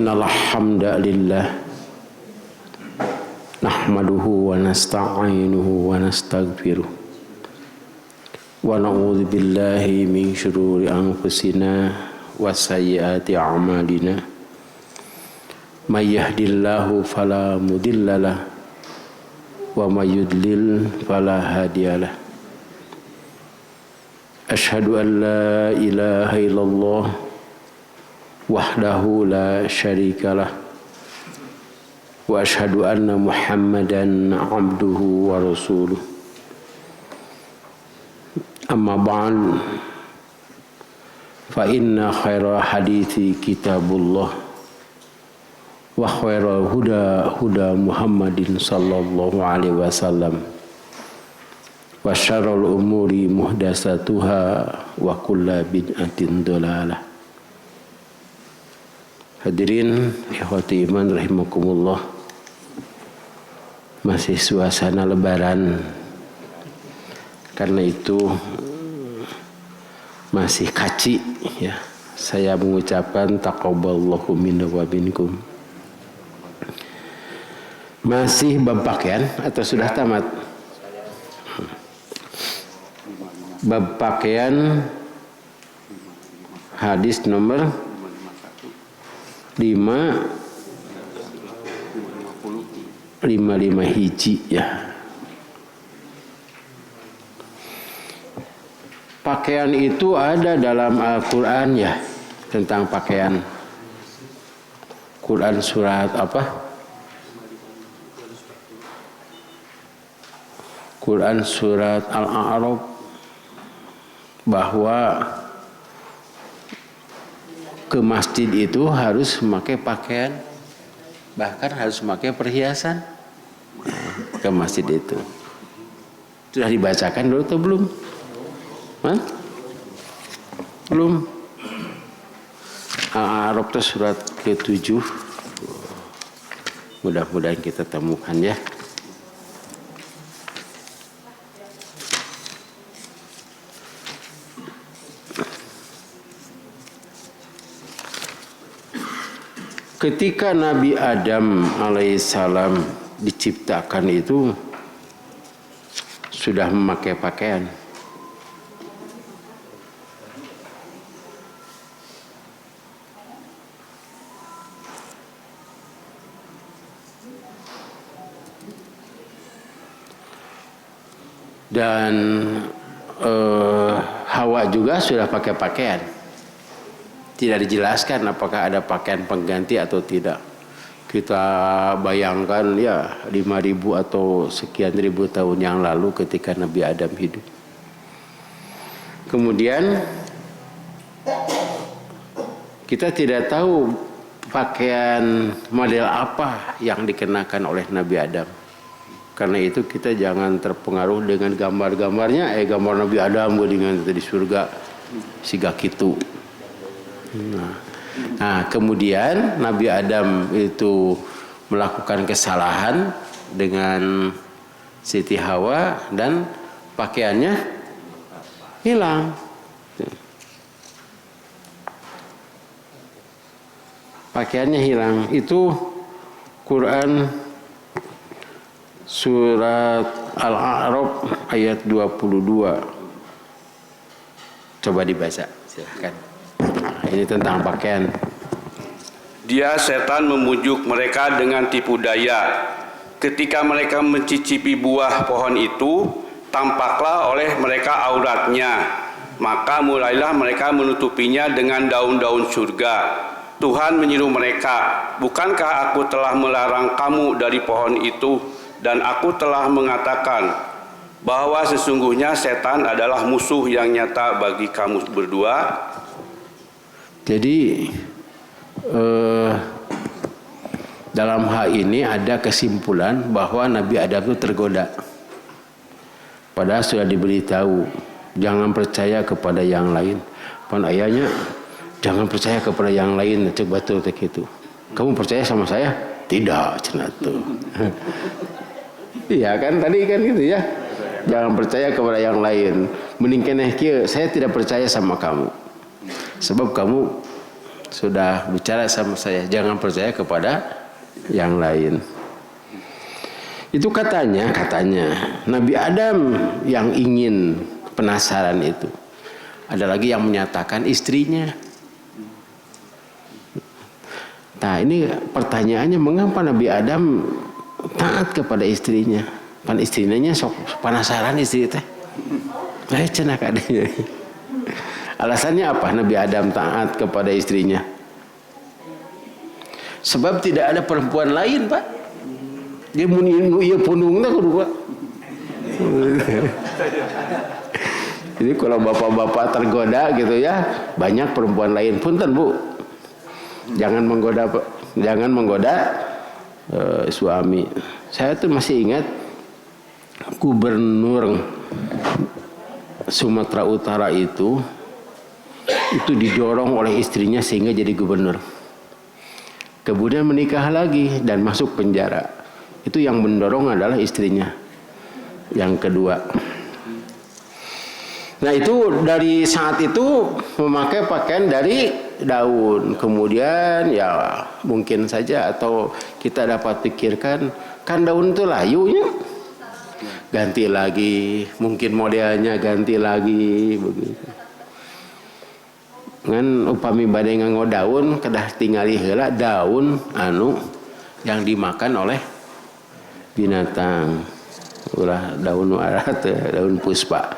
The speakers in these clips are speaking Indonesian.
Innal hamdalillah nahmaduhu wa nasta'inuhu wa nastaghfiruh wa na'udzu billahi min syururi anfusina wa sayyiati a'malina may yahdihillahu fala mudhillalah wa may yudlil fala hadiyalah. Asyhadu an la ilaha illallah wahdahu la syarikalah wa asyhadu anna Muhammadan abduhu wa rasuluh. Amma ba'd, fa inna khaira hadithi kitabullah wa khaira huda Muhammadin sallallahu alaihi wasallam wa syarrul umuri muhdatsatuha wa kullu bid'atin dhalalah. Hadirin ikhwati iman rahimakumullah, masih suasana lebaran, karena itu masih kaci ya. Saya mengucapkan taqabbalallahu minna wa minkum. Masih bab pakaian atau sudah tamat? Bab pakaian hadis nomor 555 hiji ya. Pakaian itu ada dalam Al-Quran ya, tentang pakaian. Quran surat apa? Quran surat Al-A'raf, bahwa ke masjid itu harus memakai pakaian, bahkan harus memakai perhiasan ke masjid itu. Sudah dibacakan dulu atau belum? Hah? Belum. Al-A'raf itu surat ke-7. Mudah-mudahan kita temukan ya. Ketika Nabi Adam alaihissalam diciptakan itu sudah memakai pakaian. Dan Hawa juga sudah pakai pakaian. Tidak dijelaskan apakah ada pakaian pengganti atau tidak. Kita bayangkan ya 5.000 atau sekian ribu tahun yang lalu ketika Nabi Adam hidup. Kemudian kita tidak tahu pakaian model apa yang dikenakan oleh Nabi Adam. Karena itu kita jangan terpengaruh dengan gambar-gambarnya. Gambar Nabi Adam dengan di surga siga kitu. Nah, kemudian Nabi Adam itu melakukan kesalahan dengan Siti Hawa dan pakaiannya hilang. Pakaiannya hilang. Itu Quran surat Al-A'raf ayat 22. Coba dibaca, silahkan. Ini tentang pakaian. Dia setan memujuk mereka dengan tipu daya. Ketika mereka mencicipi buah pohon itu, tampaklah oleh mereka auratnya. Maka mulailah mereka menutupinya dengan daun-daun surga. Tuhan menyuruh mereka, bukankah aku telah melarang kamu dari pohon itu, dan aku telah mengatakan bahwa sesungguhnya setan adalah musuh yang nyata bagi kamu berdua. Jadi dalam hal ini ada kesimpulan bahwa Nabi Adam itu tergoda. Padahal sudah diberitahu jangan percaya kepada yang lain. Pan ayahnya jangan percaya kepada yang lain. Coba betul gitu. Kamu percaya sama saya? Tidak, cenah tuh. Iya kan tadi kan gitu ya. Jangan percaya kepada yang lain. Mending keneh kieu, saya tidak percaya sama kamu. Sebab kamu sudah bicara sama saya, jangan percaya kepada yang lain. Itu katanya Nabi Adam yang ingin penasaran itu. Ada lagi yang menyatakan istrinya. Nah ini pertanyaannya, mengapa Nabi Adam taat kepada istrinya? Pan istrinya sok penasaran istri teh. Cenah kadenya. Alasannya apa Nabi Adam taat kepada istrinya? Sebab tidak ada perempuan lain, Pak. Dia mun ieu pundung teh kudu Pak. Jadi kalau bapak-bapak tergoda gitu ya, banyak perempuan lain. Punten Bu, jangan menggoda suami. Saya tuh masih ingat gubernur Sumatera Utara itu didorong oleh istrinya sehingga jadi gubernur. Kemudian menikah lagi dan masuk penjara. Itu yang mendorong adalah istrinya. Yang kedua. Nah itu dari saat itu memakai pakaian dari daun. Kemudian ya mungkin saja atau kita dapat pikirkan, kan daun itu layunya. Ganti lagi, mungkin modelnya ganti lagi begitu. Ngan upami bade nganggo daun kedah tingali heula daun anu yang dimakan oleh binatang. Ulah daun arat, daun puspa.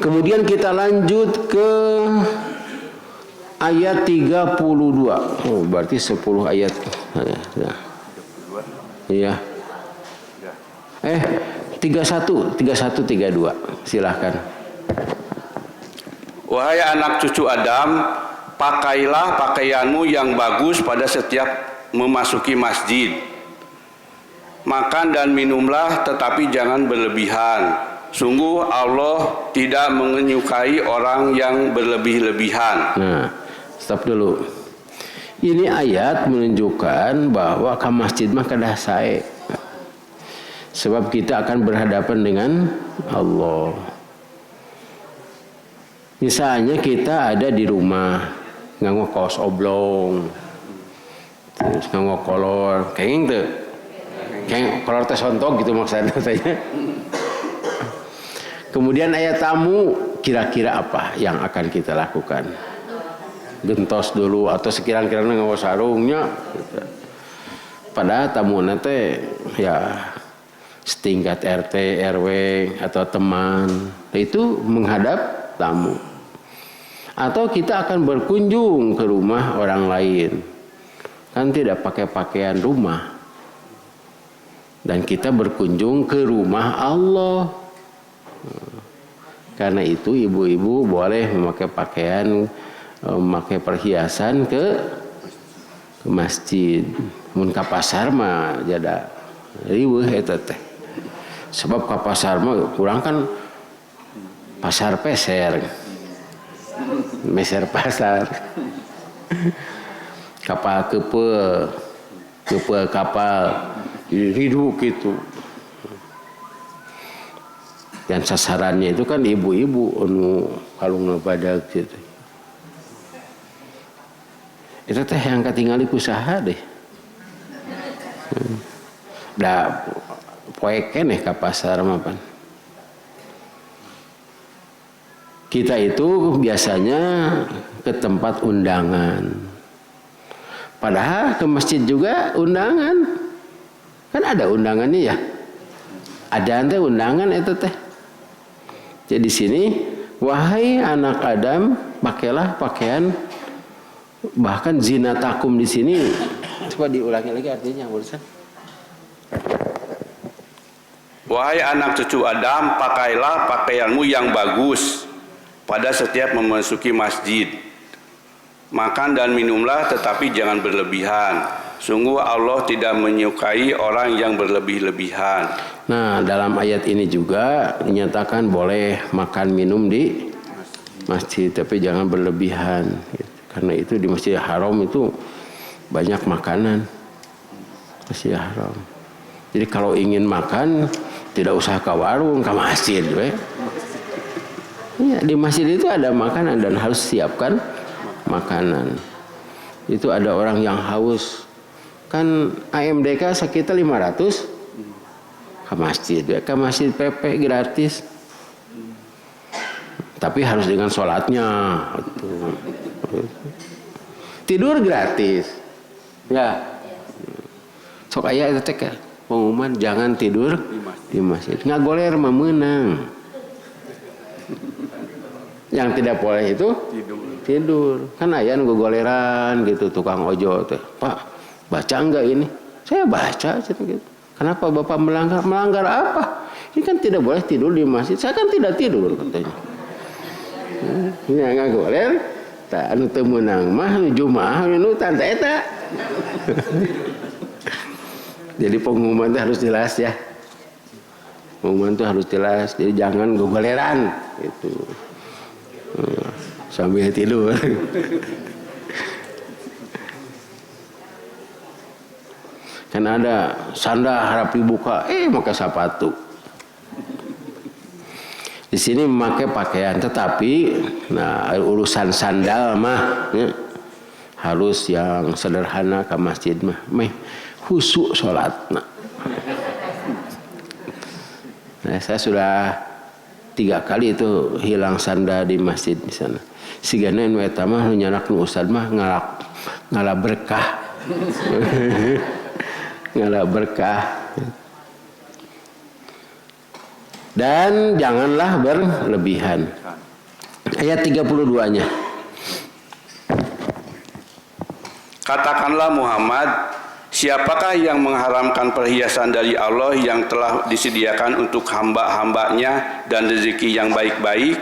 Kemudian kita lanjut ke ayat 32. Oh, berarti 10 ayat. Iya. 31, 32. Silahkan. Wahai anak cucu Adam, pakailah pakaianmu yang bagus pada setiap memasuki masjid. Makan dan minumlah tetapi jangan berlebihan. Sungguh Allah tidak menyukai orang yang berlebih-lebihan. Nah, stop dulu. Ini ayat menunjukkan bahwa ke masjid mah kedah sae. Sebab kita akan berhadapan dengan Allah. Misalnya kita ada di rumah nganggo kaos oblong, terus nganggo kolor, kayak gitu, kayak kolor teh sontok gitu maksudnya saya. Kemudian ayat tamu, kira-kira apa yang akan kita lakukan? Gentos dulu atau sekiranya nganggo sarungnya. Padahal tamu nate ya setingkat RT, RW atau teman itu menghadap tamu. Atau kita akan berkunjung ke rumah orang lain. Kan tidak pakai pakaian rumah. Dan kita berkunjung ke rumah Allah. Karena itu ibu-ibu boleh memakai pakaian, memakai perhiasan ke masjid. Mun ka pasar mah jada riweuh eta teh. Sebab ka pasar mah kurang kan pasar peser. Meser pasar. Kapal kepe kapal hidup gitu. Dan sasarannya itu kan ibu-ibu anu kalungna badag gitu. Itu teh yang katingali kusaha deh. Da poe keneh ka pasar mah pan. Kita itu biasanya ke tempat undangan. Padahal ke masjid juga undangan. Kan ada undangannya ya. Ada undangan itu teh. Jadi di sini, wahai anak Adam, pakailah pakaian, bahkan zinatakum di sini. Coba diulangi lagi artinya, barusan. Wahai anak cucu Adam, pakailah pakaianmu yang bagus pada setiap memasuki masjid. Makan dan minumlah tetapi jangan berlebihan. Sungguh Allah tidak menyukai orang yang berlebih-lebihan. Nah, dalam ayat ini juga dinyatakan boleh makan minum di masjid, tapi jangan berlebihan. Karena itu di Masjidil Haram itu banyak makanan. Masjidil Haram. Jadi kalau ingin makan, tidak usah ke warung, ke masjid. Ya, di masjid itu ada makanan dan harus siapkan makanan. Itu ada orang yang haus. Kan AMDK sekitar 500 ke masjid. Ke masjid PP gratis. Tapi harus dengan sholatnya. Tidur gratis. Ya. Sok aya itu teh pengumuman jangan tidur di masjid. Ngagoler mah meunang. Yang tidak boleh itu tidur. Kan aya nu goleran gitu tukang ojo teh. Pak, baca enggak ini? Saya baca gitu. Kenapa Bapak melanggar? Melanggar apa? Ini kan tidak boleh tidur di masjid. Saya kan tidak tidur katanya. Nya ngagoler, tak anu teu meunang mah nu Jumaah nu tanta eta. Jadi pengumuman itu harus jelas ya. Pengumuman itu harus jelas. Jadi jangan gogoleran gitu. Sambil tidur. Kan ada sanda harap dibuka, pakai sepatu. Di sini memakai pakaian, tetapi nah urusan sandal mah ya, harus yang sederhana ke masjid mah. Khusyuk sholat. Nah, saya sudah 3 kali itu hilang sanda di masjid di sana. Sigana nu eta mah nu nyanak nu ustad mah ngalah berkah. Ngalah berkah. Dan janganlah berlebihan. Ayat 32-nya. Katakanlah Muhammad, siapakah yang mengharamkan perhiasan dari Allah yang telah disediakan untuk hamba-hambanya dan rezeki yang baik-baik?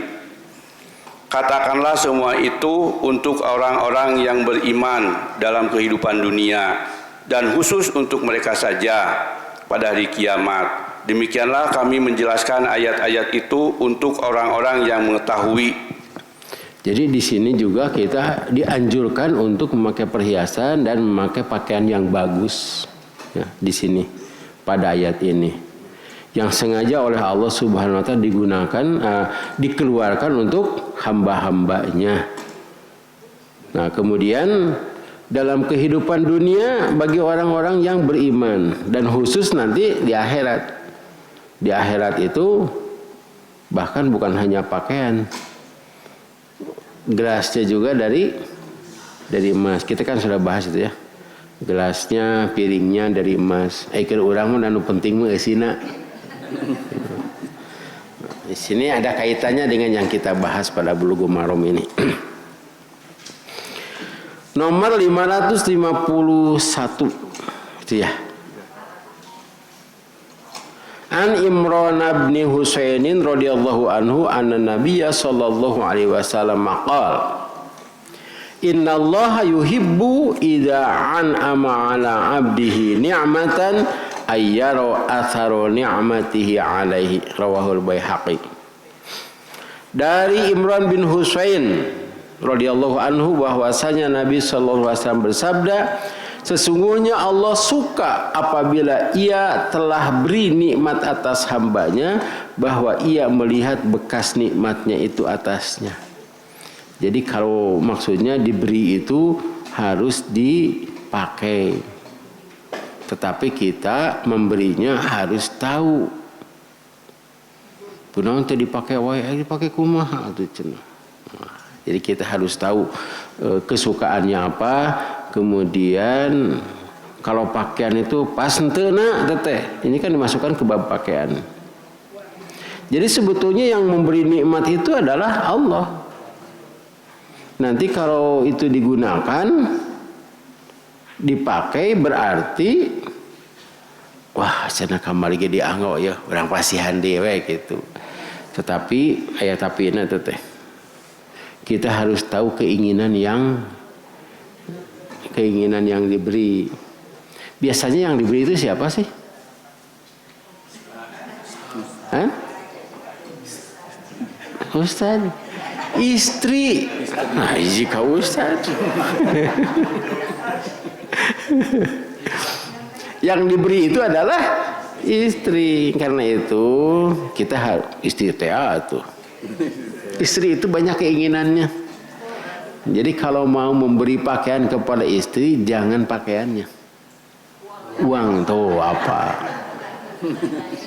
Katakanlah semua itu untuk orang-orang yang beriman dalam kehidupan dunia dan khusus untuk mereka saja pada hari kiamat. Demikianlah kami menjelaskan ayat-ayat itu untuk orang-orang yang mengetahui. Jadi di sini juga kita dianjurkan untuk memakai perhiasan dan memakai pakaian yang bagus. Ya, di sini pada ayat ini yang sengaja oleh Allah Subhanahu wa taala digunakan dikeluarkan untuk hamba-hambanya. Nah, kemudian dalam kehidupan dunia bagi orang-orang yang beriman dan khusus nanti di akhirat. Di akhirat itu bahkan bukan hanya pakaian, gelasnya juga dari emas. Kita kan sudah bahas itu ya. Gelasnya, piringnya dari emas. Keur urang mah anu penting mah eusina. Di sini ada kaitannya dengan yang kita bahas pada Bulughul Maram ini. Nomor 551 itu ya. An Imran bin Husainin radhiyallahu anhu anna Nabiyya sallallahu alaihi wasallam qala Innallaha yuhibbu idza an'ama 'ala 'abdihi ni'matan ayyara athara ni'matihi 'alaihi rawahul Baihaqi. Dari Imran bin Husain radhiyallahu anhu bahwasanya Nabi sallallahu alaihi wasallam bersabda, sesungguhnya Allah suka apabila ia telah beri nikmat atas hambanya bahwa ia melihat bekas nikmatnya itu atasnya. Jadi kalau maksudnya diberi itu harus dipakai. Tetapi kita memberinya harus tahu. Kunaon teh dipakai wae, dipakai kumaha atuh cenah. Jadi kita harus tahu kesukaannya apa. Kemudian kalau pakaian itu pas henteu na teteh, ini kan dimasukkan ke bab pakaian. Jadi sebetulnya yang memberi nikmat itu adalah Allah. Nanti kalau itu digunakan, dipakai berarti wah cenah kamari ge dianggo ya, urang pasihan dewe gitu. Tetapi aya tapina teteh. Kita harus tahu keinginan yang diberi. Biasanya yang diberi itu siapa sih? Hah? Ustaz, istri. Nah, jika Ustaz. Yang diberi itu adalah istri. Karena itu kita harus istri tuh. Istri itu banyak keinginannya. Jadi kalau mau memberi pakaian kepada istri, jangan pakaiannya, uang tuh apa.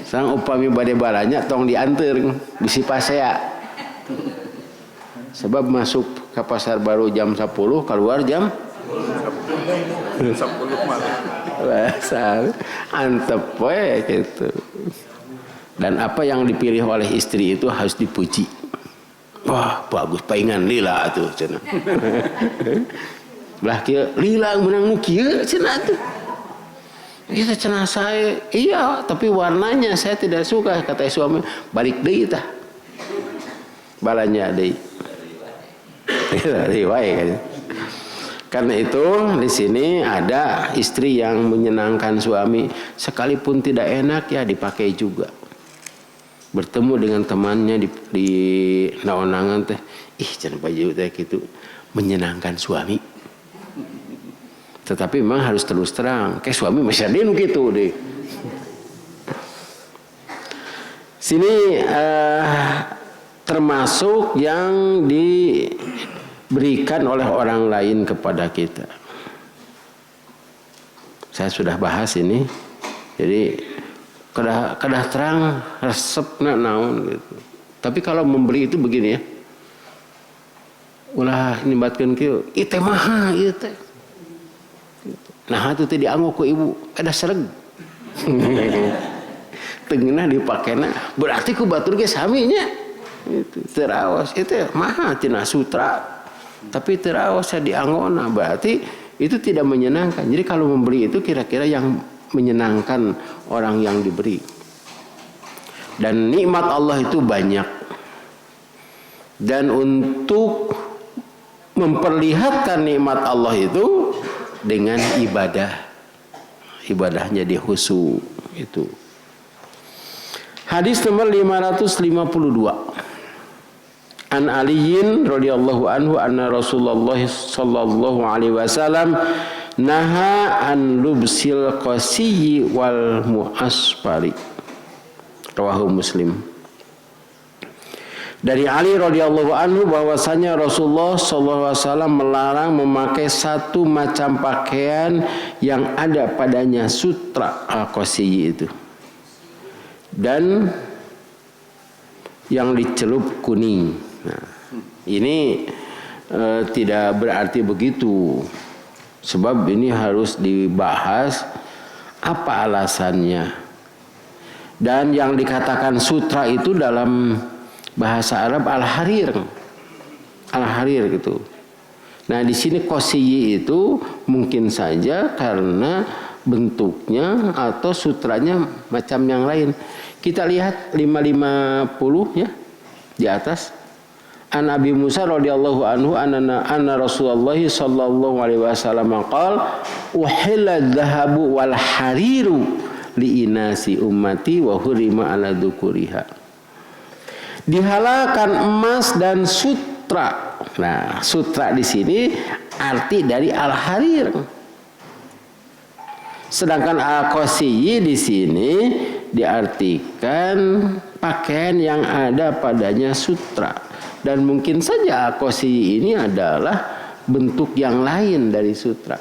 Sang upami bade balanya tong diantar bisi pasea. Sebab masuk ke pasar baru jam 10, keluar jam 10 malam. Bahasa antep we gitu. Dan apa yang dipilih oleh istri itu harus dipuji. Wah, bagus paingan lila tuh cenah. Belah kieu lila menang nu kieu cenah tuh. Kita cenah saya, iya, tapi warnanya saya tidak suka, kata suami. Balik deui tah. Balanya deui. Riwayat kan. Karena itu di sini ada istri yang menyenangkan suami, sekalipun tidak enak ya dipakai juga. Bertemu dengan temannya di naonangan teh, cenah baju teh gitu, menyenangkan suami. Tetapi memang harus terus terang, kayak suami masih ada nu gitu deh. Sini termasuk yang diberikan oleh orang lain kepada kita. Saya sudah bahas ini, jadi kedah terang resepna naon gitu. Tapi kalau memberi itu begini ya, ulah nimbatkeun kieu, ieu teh maha ieu teh. Nah itu teh dianggo ku ibu, ada sereg. Tengena dipakena, berarti ku batur ge sami nya. Itu terawas itu maha tina sutra. Tapi terawas dianggona, berarti itu tidak menyenangkan. Jadi kalau memberi itu kira-kira yang menyenangkan orang yang diberi. Dan nikmat Allah itu banyak. Dan untuk memperlihatkan nikmat Allah itu dengan ibadah. Ibadahnya di khusyuk itu. Hadis nomor 552. An Aliyin radhiyallahu anhu anna Rasulullah sallallahu alaihi wasallam naha an lubsil qasiyyi wal mu'asfari. Rawahu Muslim. Dari Ali radhiyallahu anhu bahwasanya Rasulullah sallallahu alaihi wasallam melarang memakai satu macam pakaian yang ada padanya sutra al-qasiyyi itu. Dan yang dicelup kuning. Nah, ini tidak berarti begitu. Sebab ini harus dibahas apa alasannya. Dan yang dikatakan sutra itu dalam bahasa Arab al-harir. Al-harir gitu. Nah, di sini qasiyyi itu mungkin saja karena bentuknya atau sutranya macam yang lain. Kita lihat 550 ya di atas. An Abi Musa radhiyallahu anhu anna Rasulullah sallallahu alaihi wasallam qala uhilla adh-dhahabu wal hariru li inasi ummati wa hurima ala dzukuriha. Dihalalkan emas dan sutra. Nah, sutra di sini arti dari al-harir. Sedangkan al-qasiyyi di sini diartikan pakaian yang ada padanya sutra. Dan mungkin saja al-qasiyyi ini adalah bentuk yang lain dari sutra.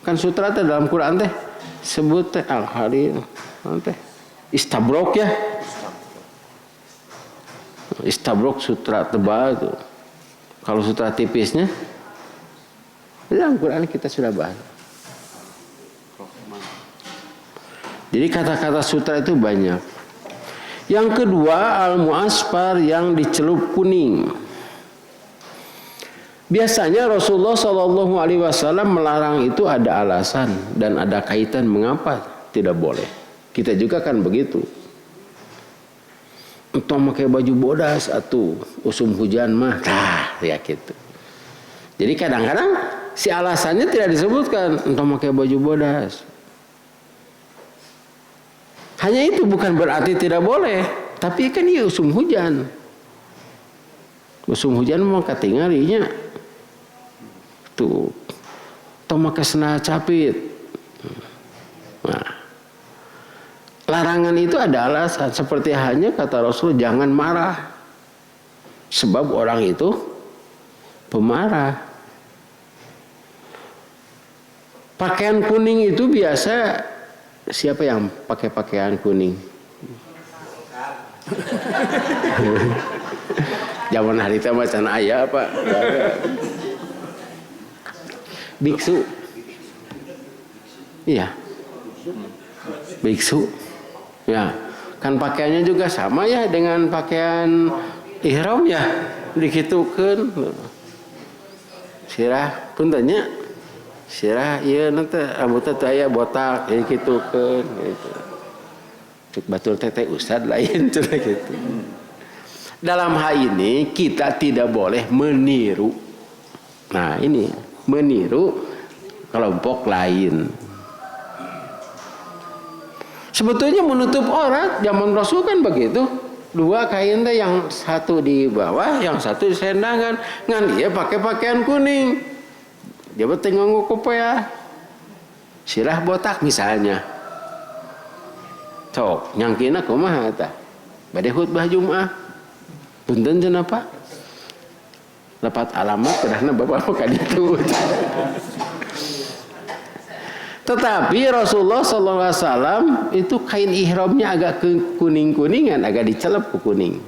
Kan sutra teh dalam Quran teh sebut teh al-harir, teh istabrok ya. Istabrok sutra tebal tuh. Kalau sutra tipisnya dalam Quran kita sudah bahas. Jadi kata-kata sutra itu banyak. Yang kedua al-mu'asfar yang dicelup kuning. Biasanya Rasulullah Shallallahu Alaihi Wasallam melarang itu ada alasan dan ada kaitan mengapa tidak boleh. Kita juga kan begitu. Entah pakai baju bodas atau usum hujan mah, ya gitu. Jadi kadang-kadang si alasannya tidak disebutkan. Entah pakai baju bodas. Hanya itu bukan berarti tidak boleh, tapi kan iya usum hujan. Usum hujan mau katingalinya. Tuh. Tong make sendal capit. Nah. Larangan itu ada alasan, seperti hanya kata Rasul jangan marah. Sebab orang itu pemarah. Pakaian kuning itu biasa siapa yang pakai pakaian kuning? Zaman hari itu macan ayah apa? Biksu. Iya. Biksu. Ya, kan pakaiannya juga sama ya dengan pakaian ihram ya, dikitukeun. Sirah puntanya. Sirah ieu nanti rambutnya teh aya botak dikitukeun gitu. Cek batul teh ustad lain cenah gitu. Dalam hal ini kita tidak boleh meniru. Nah, ini meniru kelompok lain. Sebetulnya menutup aurat zaman Rasul kan begitu. Dua kain teh, yang satu di bawah, yang satu di sendangan. Ngan dia pakai pakaian kuning. Dia nganggo kopiah. Sirah botak misalnya. Cok, nyangkina kumaha tah? Bade khutbah Jumat. Punten cenah Pak. Lepat alamat padahal Bapak ka ditu. Tetapi Rasulullah SAW itu kain ihramnya agak kuning-kuningan, agak dicelep ke kuning.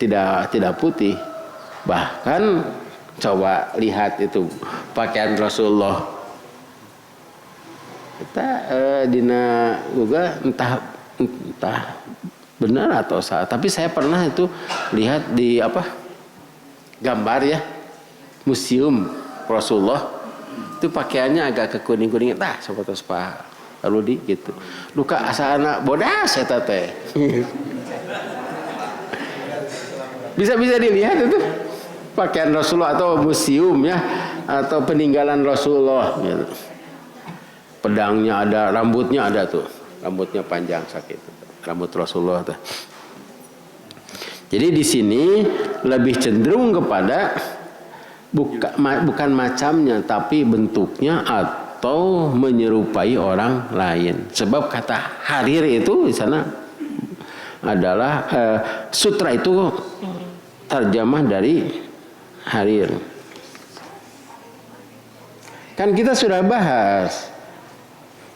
Tidak putih. Bahkan coba lihat itu pakaian Rasulullah. Kita dina juga entah benar atau salah. Tapi saya pernah itu lihat di gambar ya, museum Rasulullah. Itu pakaiannya agak kekuning-kuningan. Tah, sahabat Pak Rudi gitu. Luka asa anak bodas eta teh. Bisa dilihat itu pakaian Rasulullah atau museum ya, atau peninggalan Rasulullah gitu. Pedangnya ada, rambutnya ada tuh. Rambutnya panjang sakit. Rambut Rasulullah tuh. Jadi di sini lebih cenderung kepada bukan macamnya tapi bentuknya atau menyerupai orang lain. Sebab kata harir itu di sana adalah sutra itu terjemah dari harir. Kan kita sudah bahas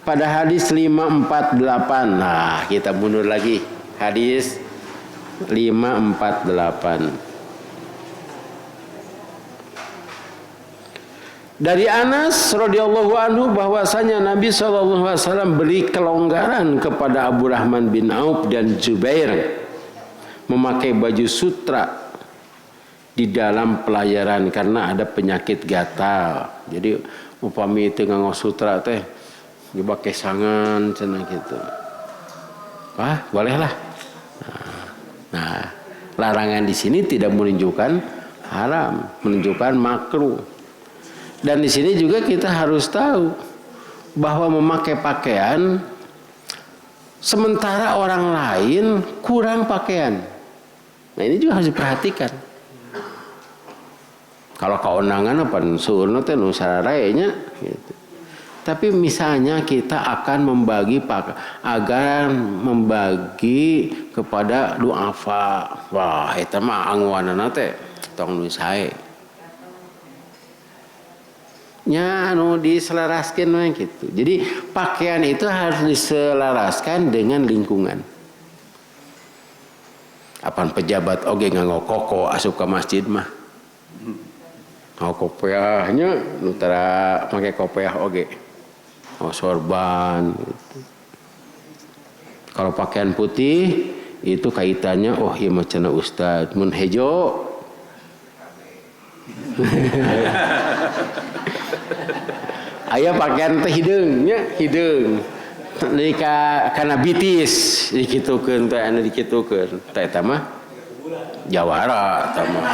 pada hadis 548. Nah, kita mundur lagi. Hadis 548. Dari Anas radhiyallahu anhu bahwasanya Nabi SAW beri kelonggaran kepada Abu Rahman bin Auf dan Zubair memakai baju sutra di dalam pelayaran karena ada penyakit gatal. Jadi upami itu nganggo sutra teh dibake sangan cenah gitu. Wah, bolehlah. Nah, larangan di sini tidak menunjukkan haram, menunjukkan makruh. Dan di sini juga kita harus tahu bahwa memakai pakaian sementara orang lain kurang pakaian. Nah, ini juga harus diperhatikan. Kalau keundangan apa suurna teh nu sararayanya gitu. Tapi misalnya kita akan membagi kepada duafa. Wah, eta mah angguanana teh tong nu sae. Nya anu diselaraskeun we gitu. Jadi pakaian itu harus diselaraskan dengan lingkungan. Apan pejabat oge nganggo koko asup ka masjid mah. Kopiahnya nu tara make kopiah oge. Sorban gitu. Kalau pakaian putih itu kaitannya ieu mah cenah ustad mun hejo. Aya pakaian teh hideung kana bitis dikitukeun teh anu dikitukeun teh eta mah jawara eta mah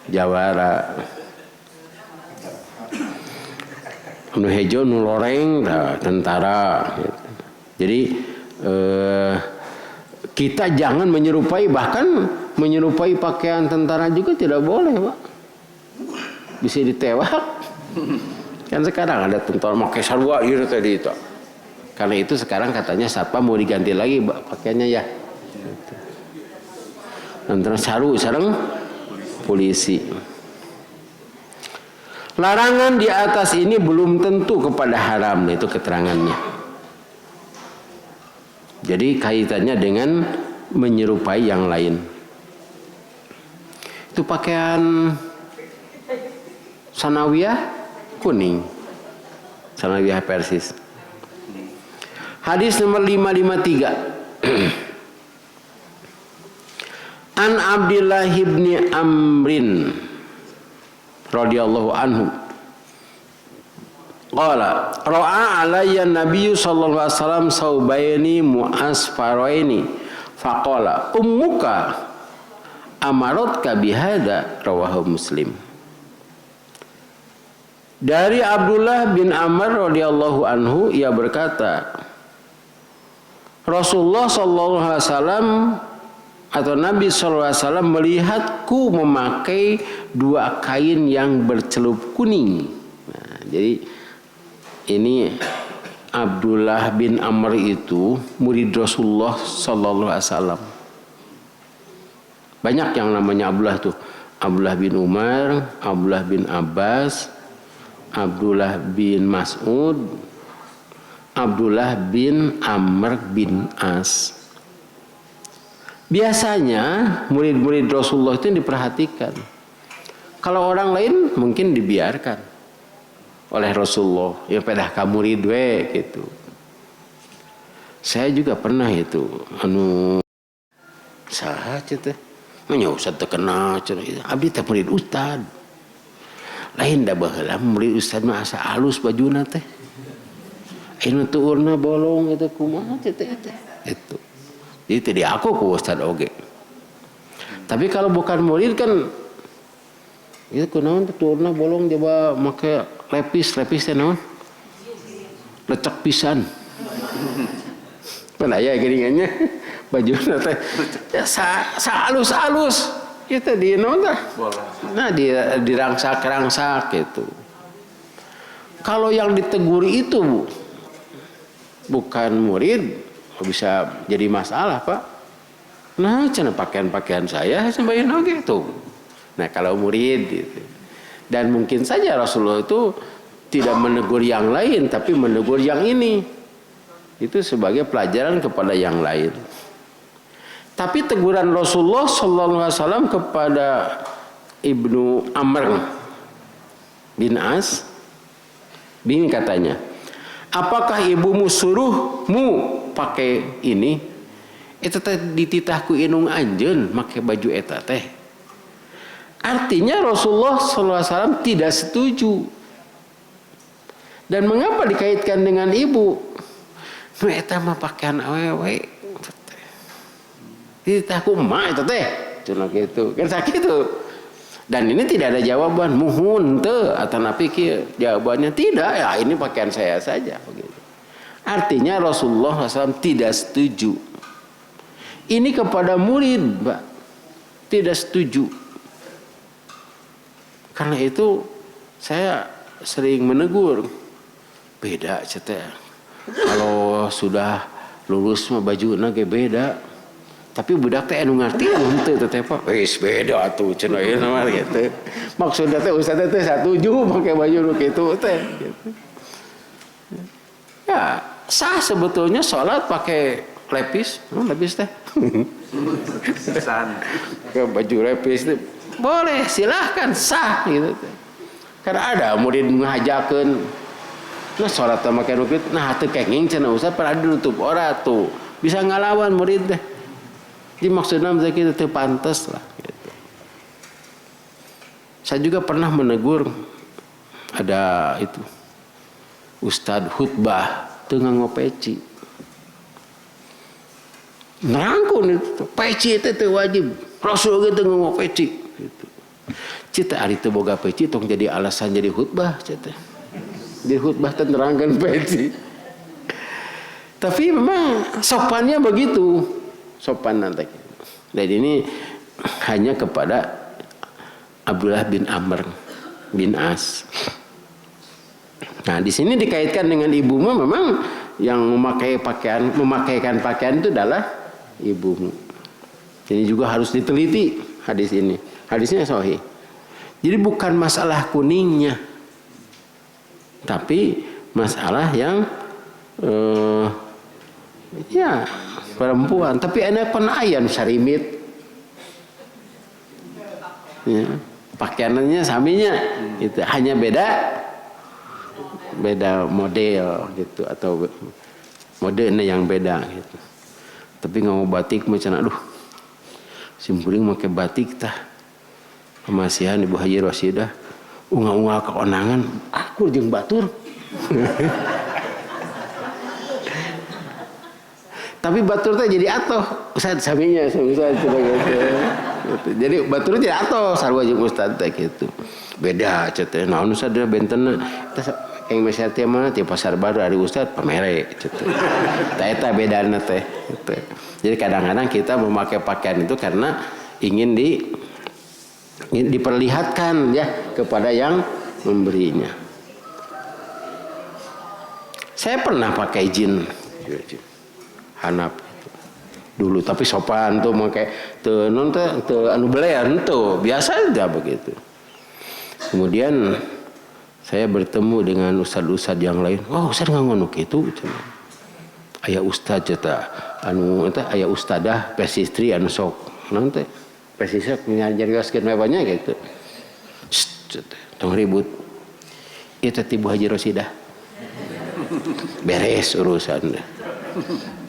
jawara nu hejo nu loreng tentara gitu. Jadi kita jangan menyerupai, bahkan menyerupai pakaian tentara juga tidak boleh, Pak. Bisa ditewak. Kan sekarang ada tentara pakai sarua ieu tadi itu. Karena itu sekarang katanya satpam mau diganti lagi pakaiannya ya. Tentara sarung polisi. Larangan di atas ini belum tentu kepada haram, itu keterangannya. Jadi kaitannya dengan menyerupai yang lain. Itu pakaian sanawiyah kuning, sanawiyah persis. Hadis nomor 553. An Abdullah ibni Amrin radhiyallahu anhu qala ra'a alayya nabiyyu sallallahu alaihi wasallam saubaini mu'asfaraini faqala ummuka amaratka bihada, rawahu Muslim. Dari Abdullah bin Amr radhiyallahu anhu, ia berkata, Rasulullah sallallahu alaihi wasallam atau Nabi sallallahu alaihi wasallam melihatku memakai dua kain yang bercelup kuning. Nah, jadi ini Abdullah bin Amr itu murid Rasulullah sallallahu alaihi wasallam. Banyak yang namanya Abdullah tuh. Abdullah bin Umar, Abdullah bin Abbas, Abdullah bin Mas'ud, Abdullah bin Amr bin As. Biasanya murid-murid Rasulullah itu diperhatikan. Kalau orang lain mungkin dibiarkan oleh Rasulullah. Ya pedah kamu murid we gitu. Saya juga pernah itu saha teh. Nya ustad teu kenal cenah. Abdi teh murid ustad. Lain da baheula murid ustad mah asa alus bajuna teh. Anu tuurna bolong eta kumaha teh itu. Jadi tidak aku ku ustad oge. Tapi kalau bukan murid kan itu kunaon tuturna bolong coba make lepis teh naon? Lecek pisan. Pan aya geuningannya bajuna teh halus-halus. Itu di naon tah? Nah dirangsak-rangsak gitu. Kalau yang diteguri itu bukan murid, bisa jadi masalah, Pak. Nah, cenah pakaian-pakaian saya sampai oge tuh. Nah, kalau murid gitu. Dan mungkin saja Rasulullah itu tidak menegur yang lain, tapi menegur yang ini. Itu sebagai pelajaran kepada yang lain. Tapi teguran Rasulullah sallallahu alaihi wasallam kepada Ibnu Amr bin As, bin katanya, apakah ibumu suruhmu pakai ini? Eta teh dititahku inung anjeun make baju eta teh. Artinya Rasulullah sallallahu alaihi wasallam tidak setuju. Dan mengapa dikaitkan dengan ibu? Nu eta mah pakaian awewe. Dititahku emak eta teh. Cenah kitu. Kan sakitu. Dan ini tidak ada jawaban muhun teu atanapi kieu. Jawabannya tidak, ya ini pakaian saya saja begitu. Artinya Rasulullah SAW tidak setuju. Ini kepada murid, Mbak. Tidak setuju. Karena itu saya sering menegur. Beda cetek. Kalau sudah lulus mah bajuna ge beda. Tapi budak teh anu ngarti henteu teh Pak. Wis beda atuh cenah ieu mah gitu. Maksudna teh ustaz teh satuju make baju nu kitu teh gitu. Ya, sah sebetulnya sholat pakai lepis, lepis teh. Pakai baju lepis teh boleh, silahkan sah gitu teh. Karena ada murid ngajakeun, nah sholat pakai nu kitu, nah teu kenging cenah ustaz pernah ditutup ora tuh. Bisa ngalawan murid teh. Jadi maksudnya kita teu pantes lah gitu. Saya juga pernah menegur ada itu Ustadz khutbah teu nganggo peci. Nerangkeun itu peci teh wajib. Rasul ge teu nganggo peci gitu. Cita ari teu boga peci tong jadi alasan jadi khutbah cita. Di khutbah teh nerangkeun peci. Tapi memang sopannya begitu. Sopan nanti. Dan ini hanya kepada Abdullah bin Amr bin As. Nah, di sini dikaitkan dengan ibumu, memang yang memakaikan pakaian itu adalah ibumu. Ini juga harus diteliti hadis ini. Hadisnya sahih. Jadi bukan masalah kuningnya, tapi masalah yang ya perempuan. Tapi enak pun ayam sarimit, ya, pakaiannya saminya, itu hanya beda model gitu, atau modelnya yang beda gitu. Tapi nggak mau batik macam aduh, simpuling pakai batik tah. Pemasihan Ibu Haji Rosidah unga-unga keonangan aku jeung batur. Tapi batur teh jadi atoh Ustaz saminya Ustaz gitu. Jadi batur jadi atoh sarua jeung Ustaz teh gitu. Beda cenah. Naon Ustaz da bentenna yang meser teh mah ti pasar baru hari Ustaz pamere cenah. Tah eta bedana teh. Jadi kadang-kadang kita memakai pakaian itu karena ingin diperlihatkan ya kepada yang memberinya. Saya pernah pakai jin hanap dulu, tapi sopan tuh pakai tenun teu anu belean tuh biasa aja begitu. Kemudian saya bertemu dengan ustad-ustad yang lain. Oh, ustad nganu kitu. Aya ustad eta anu eta aya ustadah persistri anu sok naon teh persistri ngajarkeun mewahnya gitu. Tong ribut. Itu Ibu Haji Rosidah. Beres urusan.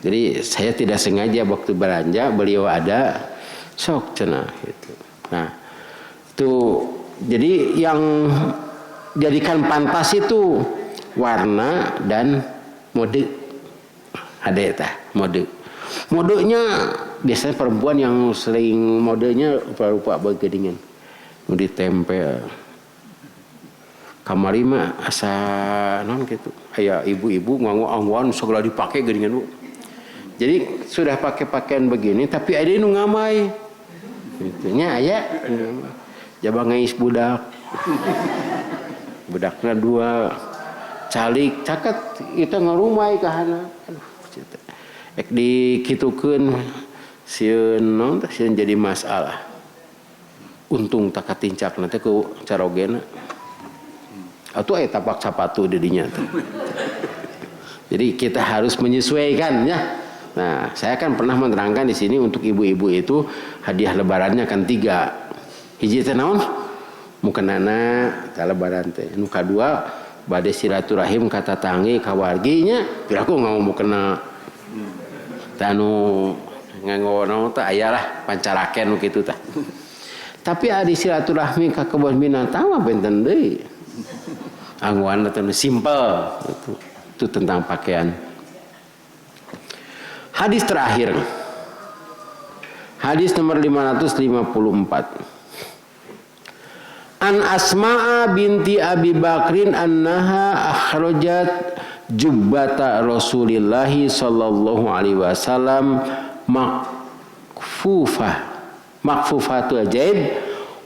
Jadi saya tidak sengaja waktu belanja beliau ada sok cenah gitu. Nah, itu jadi yang jadikan pantas itu warna dan mode. Ada tah mode. Modenya biasanya perempuan yang sering modenya rupa-rupa begedingan. Nu ditempel. Kamari mah asa non gitu. Aya ibu-ibu nganggo-anggoan segala dipake geuningan Bu. Jadi sudah pakai pakaian begini tapi ada nu ngamai. Gitu nya aya jaba ngais budak. Budakna dua calik caket itu ngarumai ka hana. Aduh cerita. Ek dikitukeun sieun naon teh sieun jadi masalah. Untung tak katincak nanti ku carogena. Atau tapak sapatu di dinya tuh. Jadi kita harus menyesuaikan ya. Nah, saya kan pernah menerangkan di sini untuk ibu-ibu itu hadiah lebarannya kan 3. Hiji teh naon? Mukenana ta lebaran teh. Nu kadua bade silaturahim ka tatangge ka warginya. Piraku ngomong mukena tanu nganggo naon teh aya lah pancaraken nu kitu tah. Tapi adi silaturahmi ka kebun binatang mah benten deui. Angguan atau simple itu tentang pakaian. Hadis terakhir, hadis nomor 554. An Asma'a binti Abi Bakrin annaha akhrajat jubbata Rasulillah sallallahu alaihi wasallam makfufatul jaib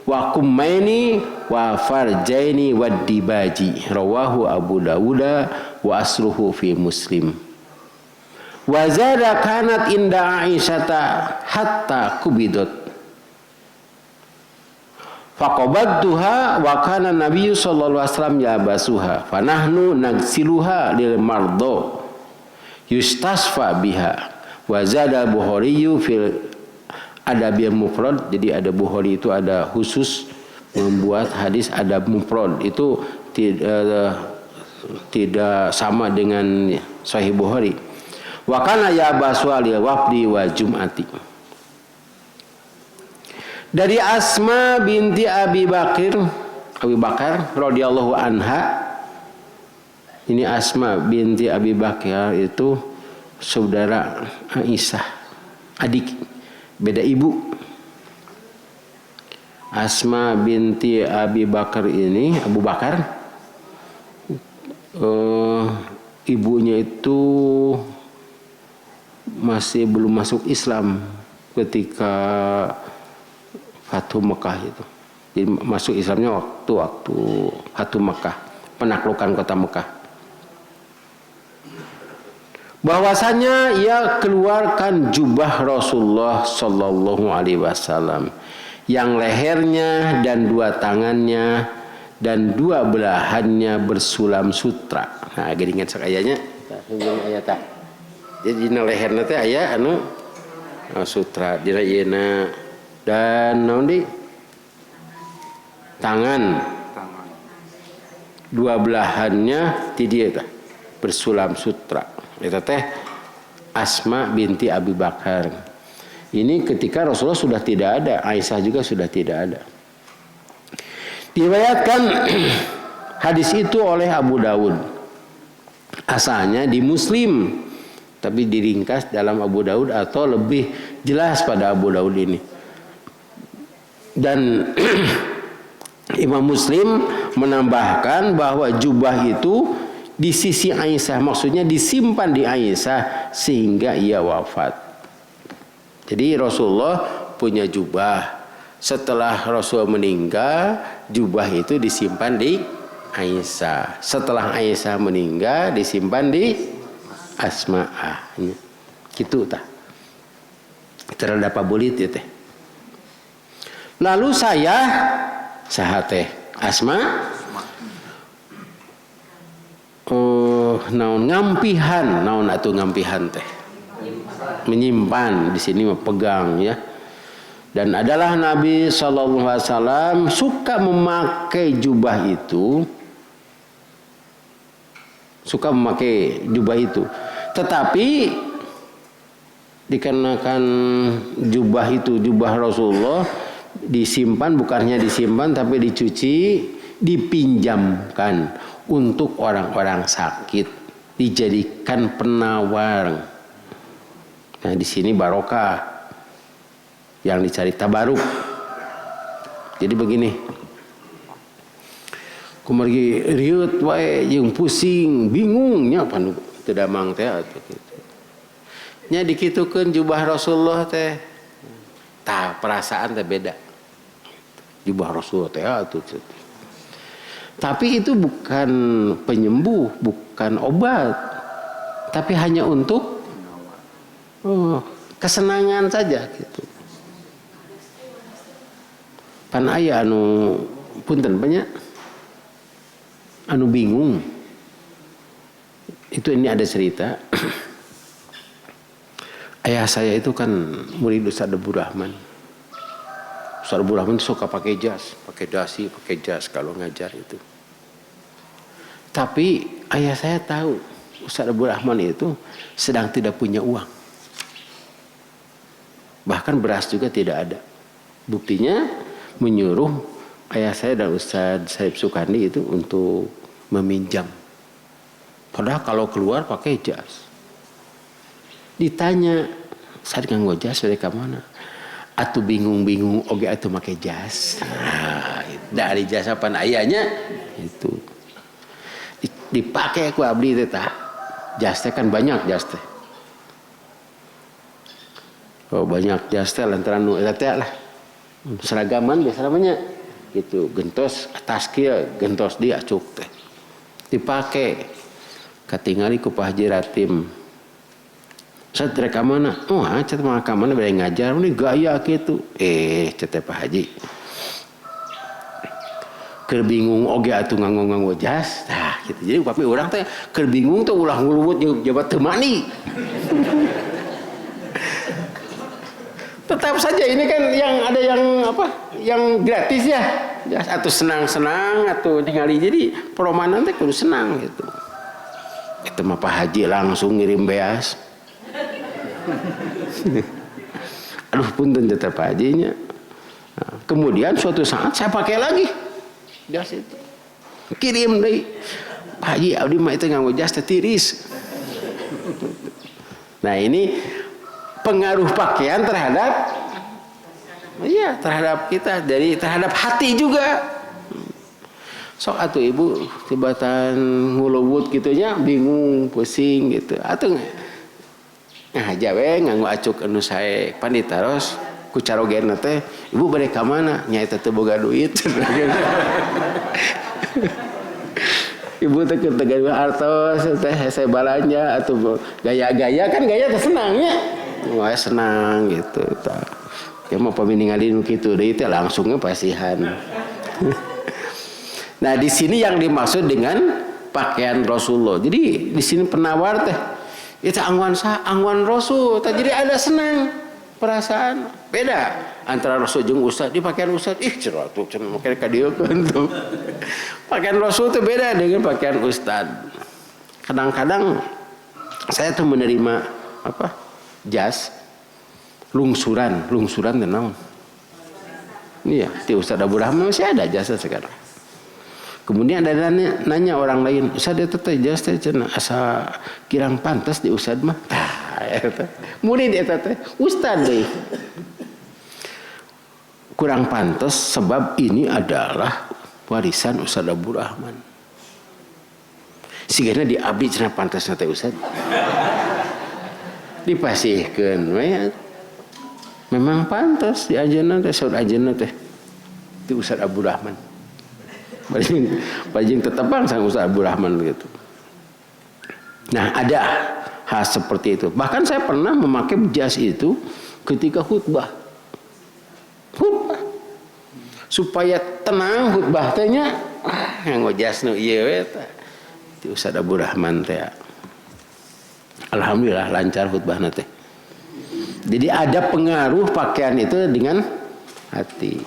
wa kummaini wa farjaini wa dibaji rawahu Abu Dawud wa asluhu fi Muslim wa zada kanat inda Aisyata hatta kubidat faqabadtuha wa kana Nabi sallallahu alaihi wasallam yabasuha fanahnu nagsiluha lil mardo yustasfa biha wa zada Bukhari fil Adabil Mufrad. Jadi ada Bukhari itu ada khusus membuat hadis adab mufrad itu tidak sama dengan Sahih Bukhari. Wa kana ya baswali wafdi wa jum'ati. Dari Asma binti Abi Bakar radhiyallahu anha. Ini Asma binti Abi Bakar itu saudara Aisyah, adik beda ibu. Asma binti Abi Bakar ini, Abu Bakar, ibunya itu masih belum masuk Islam ketika Fathu Mekah itu. Jadi masuk Islamnya waktu Fathu Mekah, penaklukan kota Mekah. Bahwasanya ia keluarkan jubah Rasulullah sallallahu alaihi wasallam yang lehernya dan dua tangannya dan dua belahannya bersulam sutra. Nah, gini ingat sakayanya. Ayat tak. Jadi dina leherna teh aya anu sutra dina ieu dan naon di tangan dua belahannya ti dieu tah bersulam sutra. Eta teh Asma binti Abi Bakar. Ini ketika Rasulullah sudah tidak ada, Aisyah juga sudah tidak ada. Diriwayatkan hadis itu oleh Abu Dawud. Asalnya di Muslim, tapi diringkas dalam Abu Dawud atau lebih jelas pada Abu Dawud ini. Dan Imam Muslim menambahkan bahwa jubah itu di sisi Aisyah, maksudnya disimpan di Aisyah sehingga ia wafat. Jadi Rasulullah punya jubah. Setelah Rasul meninggal, jubah itu disimpan di Aisyah. Setelah Aisyah meninggal, disimpan di Asma'ah. Gitu tah. Terhadap abulit ya teh. Lalu saya teh Asma naon ngampihan, naon atuh ngampihan teh menyimpan, di sini pegang ya. Dan adalah Nabi SAW suka memakai jubah itu, tetapi dikarenakan jubah itu jubah Rasulullah disimpan, bukannya disimpan tapi dicuci, dipinjamkan untuk orang-orang sakit, dijadikan penawar. Nah, di sini barokah yang dicari tabaruk. Jadi begini, kumargi riut wae jeung pusing, bingungnya panu teu damang teh atuh kitu. Nya dikitukeun jubah Rasulullah teh. Tah perasaan teh beda. Jubah Rasulullah teh atuh. Tapi itu bukan penyembuh, bukan obat. Tapi hanya untuk kesenangan saja gitu. Pan aya anu punten banyak anu bingung. Itu ini ada cerita. Ayah saya itu kan murid Ustaz Abdul Rahman. Ustaz Abdul Rahman suka pakai jas, pakai dasi, pakai jas kalau ngajar itu. Tapi ayah saya tahu Ustaz Abdul Rahman itu sedang tidak punya uang. Bahkan beras juga tidak ada. Buktinya menyuruh ayah saya dan Ustaz Saib Sukandi itu untuk meminjam. Padahal kalau keluar pakai jas. Ditanya, "Saat nganggo jas dari mana?" Atuh bingung-bingung oge atuh make jas. Nah, dari jas apa ayahnya itu. Dipakai ku abdi teh tah. Jas teh kan banyak jas teh. Oh, banyak jas teh lantaran nu eta teh lah. Seragaman biasa namanya gitu, gentos atas kieu, gentos di acuk teh. Dipake katingali ku Pak Haji Ratim. Ustaz rek ka mana? Oh, cat mah ka mana bade ngajar, ini gaya kitu. Cat Pak Haji. Keur bingung oge atuh nganggo jas. Tah gitu. Jadi upami urang teh keur bingung tuh ulah nguluwut jabat teu mani. Tetap saja ini kan yang ada yang apa? Yang gratis ya. Atau senang-senang atau ningali, jadi peromanan teh kudu senang gitu. Itu mah Pak Haji langsung ngirim beas. Aduh punten tetap Pak Hajinya. Nah, kemudian suatu saat saya pakai lagi jas itu. Kirim deui. Pak Haji abdi mah itu nganggo jas teh tiris. Nah, ini pengaruh pakaian terhadap kita, dari terhadap hati juga. Sok atuh ibu tibatan nguluwut gitunya bingung, pusing gitu. Atuh ngahaja we nganggo acuk anu sae panditaros ku carogerna teh, ibu bade ka mana? Nya eta teu boga duit. Ibu teh keur teu artos teh hese balanja atuh gaya-gaya kan gaya teh senangnya. Wah senang gitu. Ya mau paminingalin kitu deui teh langsungnya pasihan. Nah, di sini yang dimaksud dengan pakaian Rasulullah. Jadi di sini penawar teh itu angguan Rasul. Jadi ada senang perasaan. Beda antara Rasul jeung ustaz. Di pakaian ustaz cerah tuh cenah make ka dieu tuh. Pakaian Rasul itu beda dengan pakaian ustaz. Kadang-kadang saya tuh menerima jas lungsuran teh naon. Iya, ti Ustaz Abu Rahman masih ada jasa sekarang. Kemudian ada nanya orang lain, Ustaz eta teh jas teh cenah asa kirang pantas di Ustaz mah. Tah eta. Murid eta teh Ustaz deui. Kurang pantas sebab ini adalah warisan Ustaz Abu Rahman. Sigana di abdi cenah pantasna teh Ustaz. Dipasihkeun we. Memang pantas di ajeuna teh saud ajeuna teh di Ustaz Abu Rahman. Pajing tetepang sang Ustaz Abu Rahman begitu. Nah, ada hal seperti itu. Bahkan saya pernah memakai jas itu ketika khutbah. Supaya tenang khutbah teh nya nganggo jas nu ieu we teh di Ustaz Abu Rahman teh. Alhamdulillah lancar khutbahna teh. Jadi ada pengaruh pakaian itu dengan hati.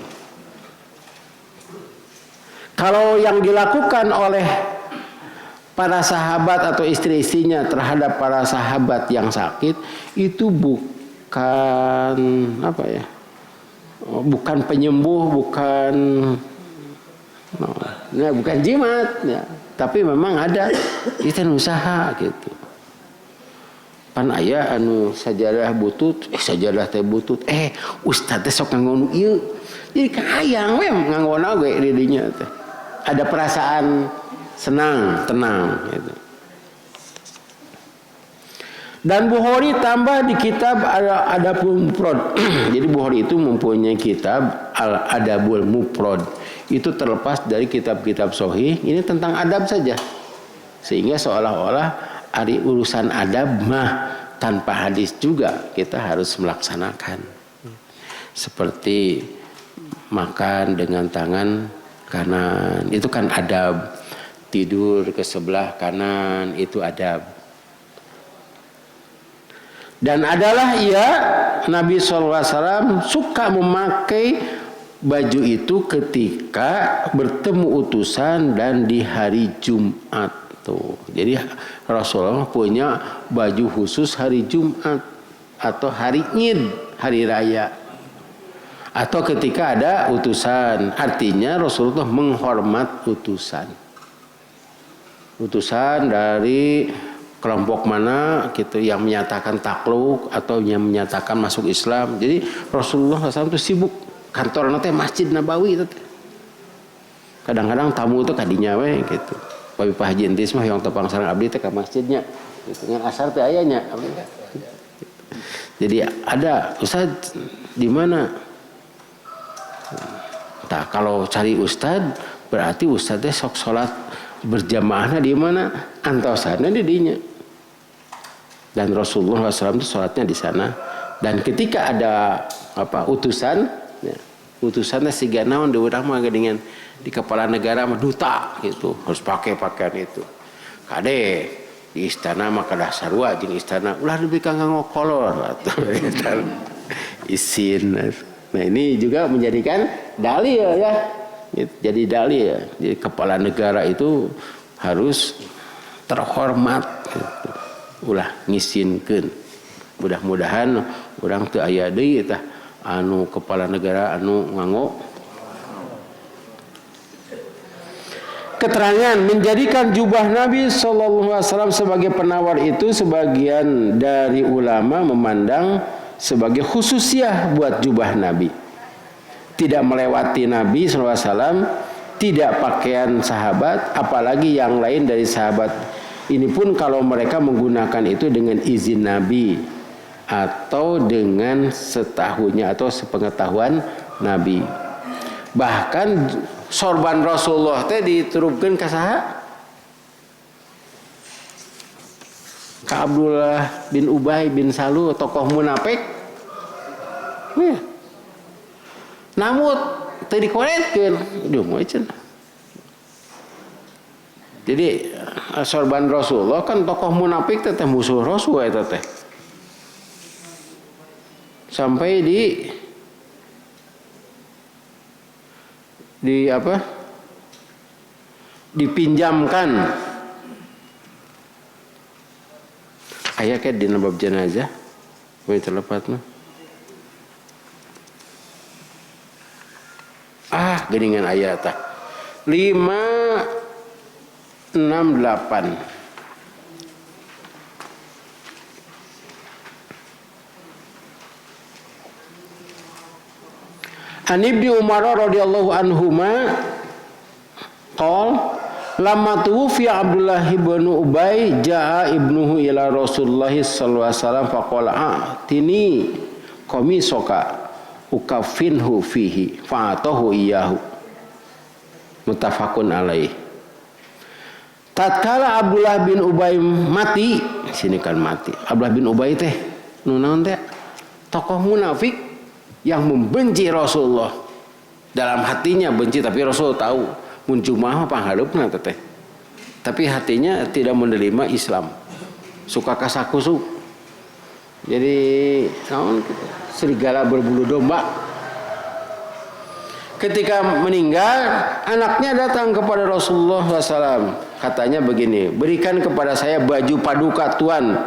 Kalau yang dilakukan oleh para sahabat atau istri-istrinya terhadap para sahabat yang sakit itu bukan bukan penyembuh, bukan jimat, ya. Tapi memang ada itu usaha gitu. Pan aya anu sajadah butut, sajadah teh butut, ustaz teh sok nganggo ieu. Jadi kaayang we nganggona ge di dinya teh. Ada perasaan senang, tenang gitu. Dan Bukhari tambah di kitab Adabul Mufrad. Jadi Bukhari itu mempunyai kitab Al-Adabul Mufrad. Itu terlepas dari kitab-kitab sahih, ini tentang adab saja. Sehingga seolah-olah ari urusan adab mah tanpa hadis juga kita harus melaksanakan. Seperti makan dengan tangan kanan, itu kan adab. Tidur ke sebelah kanan, itu adab. Dan adalah Nabi SAW suka memakai baju itu ketika bertemu utusan dan di hari Jumat. Tuh. Jadi Rasulullah punya baju khusus hari Jumat atau hari Id, hari raya. Atau ketika ada utusan, artinya Rasulullah menghormat utusan. Utusan dari kelompok mana gitu yang menyatakan takluk atau yang menyatakan masuk Islam. Jadi Rasulullah SAW itu sibuk kantor nanti Masjid Nabawi itu. Kadang-kadang tamu itu kadinya we gitu. Babi Pak Haji Entis mah yang tepang sareng abdi teh ka masjidnya. Gitu. Dengan asar teh aya nya. Jadi ada Ustaz di mana? Tah kalau cari ustaz berarti ustaz teh sok salat berjamaahna di mana? Antosana di dinya. Dan Rasulullah SAW itu salatnya di sana. Dan ketika ada utusan, ya, utusannya siga naon di urang mah dengan di kepala negara mah duta gitu, harus pakai pakaian itu. Kade di istana mah kadah sarua jeung istana ulah lebih kanggo kolor atau isin. Nah, ini juga menjadikan dalil ya. Jadi dalil ya. Jadi kepala negara itu harus terhormat gitu. Ulah ngisinkeun. Mudah-mudahan urang teu aya deui tah anu kepala negara anu nganggo keterangan menjadikan jubah Nabi SAW sebagai penawar itu sebagian dari ulama memandang sebagai khususiah buat jubah Nabi. Tidak melewati Nabi SAW, tidak pakaian sahabat, apalagi yang lain dari sahabat. Ini pun kalau mereka menggunakan itu dengan izin Nabi atau dengan setahunya atau sepengetahuan Nabi. Bahkan sorban Rasulullah teh diturupkeun ka saha? Ka Abdullah bin Ubay bin Salul, tokoh munafik. Namun teu dikoretkeun, duh moal cenah. Jadi sorban Rasulullah kan tokoh munafik teh musuh Rasul eta teh. Sampai di apa? Dipinjamkan. Aya ke dina bab jenazah. Poe terlepat mah. Geningan aya tah. 568. An Ibnu Umar radhiyallahu anhuma qol lamma tuwfiya Abdullah bin Ubay jaa ibnuhu ila Rasulullah sallallahu alaihi wasallam faqala atini qamisoka ukafinhu fihi fa'atahu iyyahu muttafaqun alaih. Tatkala Abdullah bin Ubay mati, sini kan mati. Abdullah bin Ubay teh nu naon teh? Tokoh munafik yang membenci Rasulullah. Dalam hatinya benci tapi Rasul tahu mun jumaah panghareupna teh. Tapi hatinya tidak menerima Islam. Suka kasakusuk. Jadi naon gitu? Serigala berbulu domba. Ketika meninggal, anaknya datang kepada Rasulullah SAW. Katanya begini, berikan kepada saya baju paduka Tuan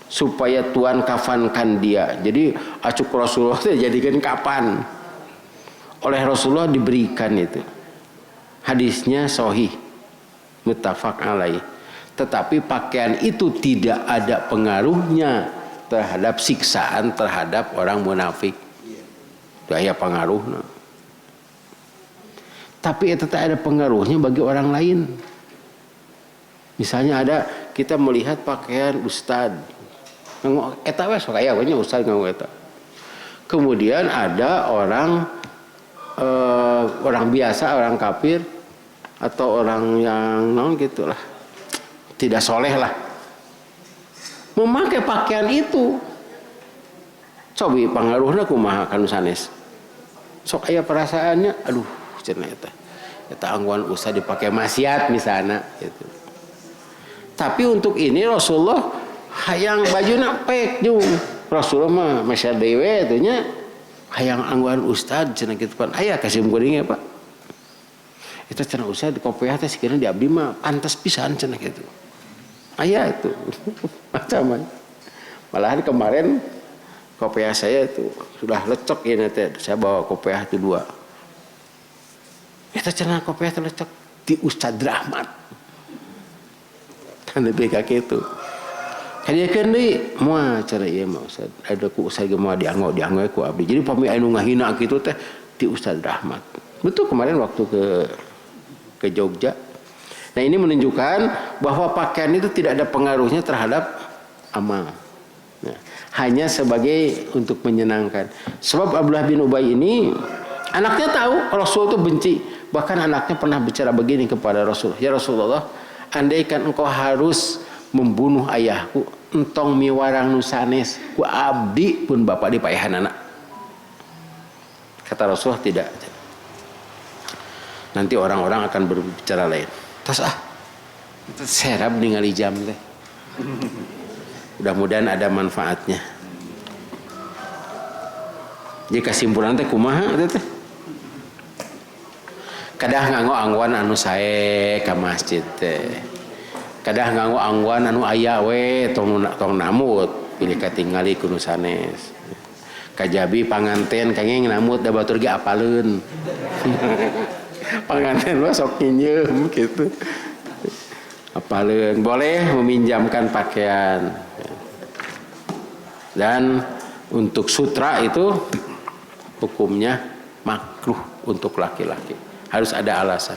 supaya Tuan kafankan dia. Jadi acuk Rasulullah itu jadikan kapan. Oleh Rasulullah diberikan itu. Hadisnya sahih, muttafaq alaih. Tetapi pakaian itu tidak ada pengaruhnya terhadap siksaan terhadap orang munafik. Daya pengaruhnya. Tapi itu tak ada pengaruhnya bagi orang lain. Misalnya ada kita melihat pakaian ustad, eta wes kaya we nya ustad nganggo eta. Kemudian ada orang biasa, orang kafir atau orang yang non gitulah. Tidak soleh lah. Memakai pakaian itu. Cobi pengaruhna kumaha kanu sanes. Sok aya perasaannya, aduh cenah eta. Eta angguan usah dipakai maksiat misalnya gitu. Tapi untuk ini Rasulullah hayang bajuna pek jeung Rasulullah mah masya dewe teh nya hayang angguan ustad cenah kitu pan. Aya kasim kuring ya Pak. Eta cenah ustad kopiah teh sikirna di abdi mah pantes pisan cenah kitu. Aya itu. Macam malahan kemarin kopiah saya itu sudah lecek ini teh. Saya bawa kopiah itu 2. Eta cenah kopiah telecek di Ustad Rahmat. Tanda beka kitu. Kadiekeun deui moal cara ieu mah Ustad. Ada ku Ustad ge moal dianggo ku abdi. Jadi pami anu ngahina kitu teh di Ustad Rahmat. Betul kemarin waktu ke Jogja. Nah, ini menunjukkan bahwa pakaian itu tidak ada pengaruhnya terhadap amal. Nah, hanya sebagai untuk menyenangkan. Sebab Abdullah bin Ubay ini anaknya tahu Rasul itu benci. Bahkan anaknya pernah bicara begini kepada Rasul. Ya Rasulullah, andaikan engkau harus membunuh ayahku, entong miwarang nusanes, ku abdi pun bapak dipayahanana. Kata Rasulullah tidak. Nanti orang-orang akan berbicara lain. Tas serap ningali jam teh. Mudah-mudahan ada manfaatnya. Jadi kesimpulan teh kumaha teh? Kadah nganggo angguan anu sae ka masjid teh. Kadah nganggo angguan anu aya we tong namut pilih katingali ku nu sanes. Kajabi panganten kenging namut da batur ge apaleun. Panganten mah sok nyieum gitu. Apaleun boleh meminjamkan pakaian. Dan untuk sutra itu hukumnya makruh untuk laki-laki. Harus ada alasan.